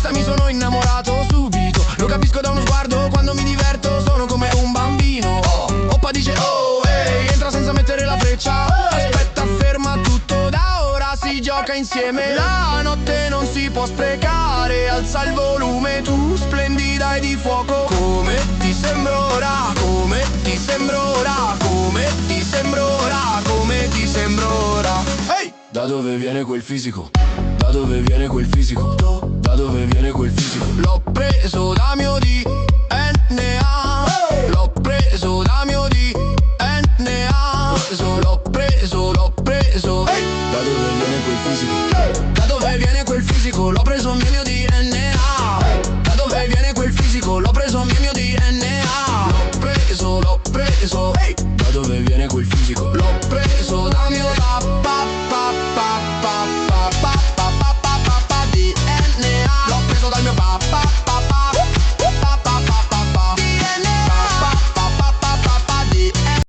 questa mi sono innamorato subito. Lo capisco da uno sguardo, quando mi diverto sono come un bambino. Oppa dice oh, ehi, entra senza mettere la freccia. Aspetta, ferma tutto, da ora si gioca insieme. La notte non si può sprecare, alza il volume, tu splendida e di fuoco. Come ti sembro ora, come ti sembro ora, come ti sembro ora, come ti sembro ora. Ehi! Da dove viene quel fisico? Da dove viene quel fisico? Da dove viene quel fisico? L'ho preso da mio DNA. L'ho preso da mio DNA. L'ho preso, l'ho preso. Da dove viene quel fisico? Da dove viene quel fisico? L'ho preso mio DNA.